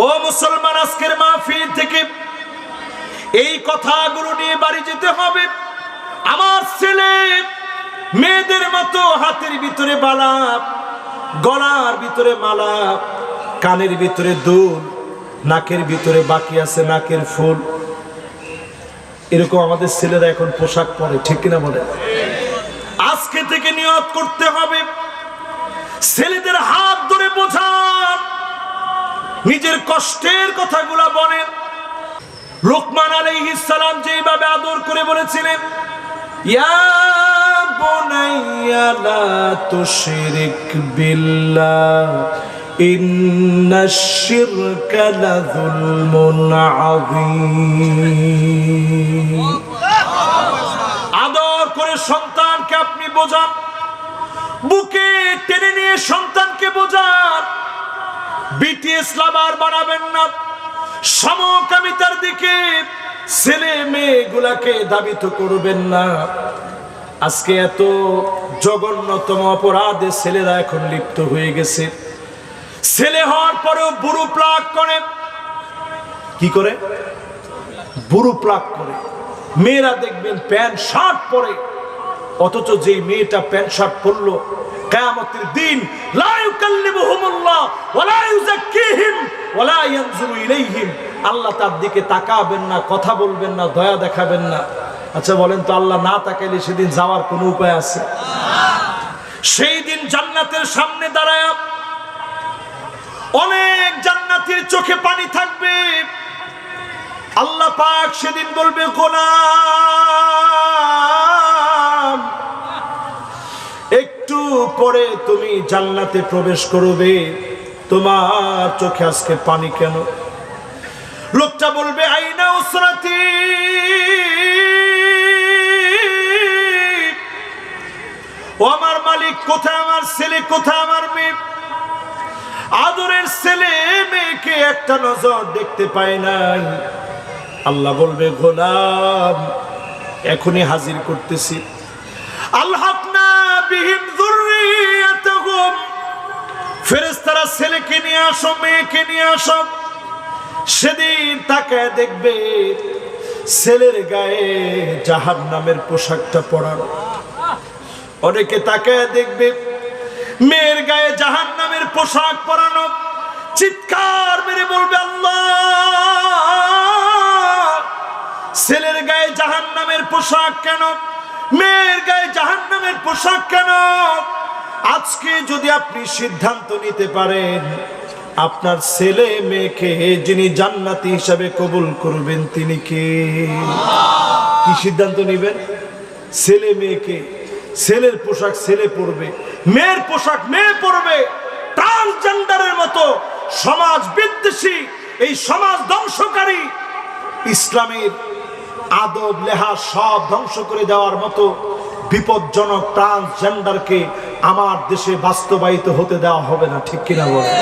ও মুসলমান, আজকের মাহফিল থেকে এই কথাগুলো নিয়ে বাড়ি যেতে হবে। আমার ছেলে মেয়েদের মতো হাতের ভিতরে বালা, গলার ভিতরে মালা, কানের ভিতরে দুল, নাকের ভিতরে বাকি আছে নাকের ফুল, এরকম আমাদের ছেলেরা এখন পোশাক পরে, ঠিক কিনা বলে? আজকে থেকে নিয়ত করতে হবে ছেলেদের হাত ধরে বোঝান, নিজের কষ্টের কথাগুলা বলেন। লোকমান আলাইহিস সালাম যেভাবে আদর করে বলেছিলেন, ইয়া বুনাইয়া লা তুশরিক বিল্লাহ ইন্নাশ শিরকা লাযুলমুন আযীম। আদর করে সন্তানকে আপনি বোঝান, বুকে টেনে নিয়ে সন্তানকে বোঝান। বিটিএস লাভার বানাবেন না, সমকামিতার দিকে ছেলে মেয়েগুলাকে ধাবিত করবেন না। আজকে এত জঘন্যতম অপরাধে ছেলেরা এখন লিপ্ত হয়ে গেছে। ছেলে হওয়ার পরেও বুড়ো প্লাগ করে, কি করে? বুড়ো প্লাগ করে। মেয়েরা দেখবেন প্যান্ট শার্ট পরে, অথচ যেই মেয়েটা প্যান্ট শার্ট পরলো কিয়ামতের দিন লা ইউকাল্লিমুহুমুল্লাহ ওয়া লা ইউযাক্কিহিম ওয়া লা ইয়ানজুরু ইলাইহিম, আল্লাহ তার দিকে তাকাবেন না, কথা বলবেন না, দয়া দেখাবেন না। আচ্ছা বলেন তো, আল্লাহ না তাকাইলে সেদিন যাওয়ার কোনো উপায় আছে? সেই দিন জান্নাতের সামনে দাঁড়ায় অনেক জান্নাতীর চোখে পানি থাকবে। আল্লাহ পাক সেদিন বলবে, গোলাম একটু পরে তুমি জান্নাতে প্রবেশ করবে, তোমার চোখে আজকে পানি কেন? লোকটা বলবে, আইনা উসরাতি, ও আমার মালিক, কোথায় আমার ছেলে, কোথায় আমার মেয়ে? আদরের ছেলে মেয়েকে একটা নজর দেখতে পায় নাই। আল্লাহ বলবে, গোলাম এখনই হাজির করতেছি। আলহাকনা বিহিম যুররিয়াতাহুম, ফেরেশতারা ছেলেকে নিয়ে আসো, মেয়েকে নিয়ে আসো। সেদিন তাকায় দেখবে ছেলের গায়ে জাহান্নামের পোশাকটা পরানো। অনেকে তাকায় দেখবে মেয়ের গায়ে জাহান্নামের পোশাক পরানো। চিৎকার মেরে বলবে, আল্লাহ, ছেলের গায়ে জাহান্নামের পোশাক কেন? মেয়ের গায়ে জাহান্নামের পোশাক কেন? আজকে যদি আপনি সিদ্ধান্ত নিতে পারেন আপনার ছেলে মেয়েকে যিনি জান্নাতি হিসাবে কবুল করবেন তিনি কে? কি সিদ্ধান্ত নেবেন? ছেলে মেয়েকে, ছেলের পোশাক ছেলে পরবে, মেয়ের পোশাক মেয়ে পরবে। ট্রান্সজেন্ডারের মতো সমাজ বিদ্বেষী, এই সমাজ ধ্বংসকারী, ইসলামের আদব লেহাজ সব ধ্বংস করে দেওয়ার মতো বিপজ্জনক ট্রান্সজেন্ডারকে আমার দেশে বাস্তবায়িত হতে দেওয়া হবে না, ঠিক কিনা বলেন?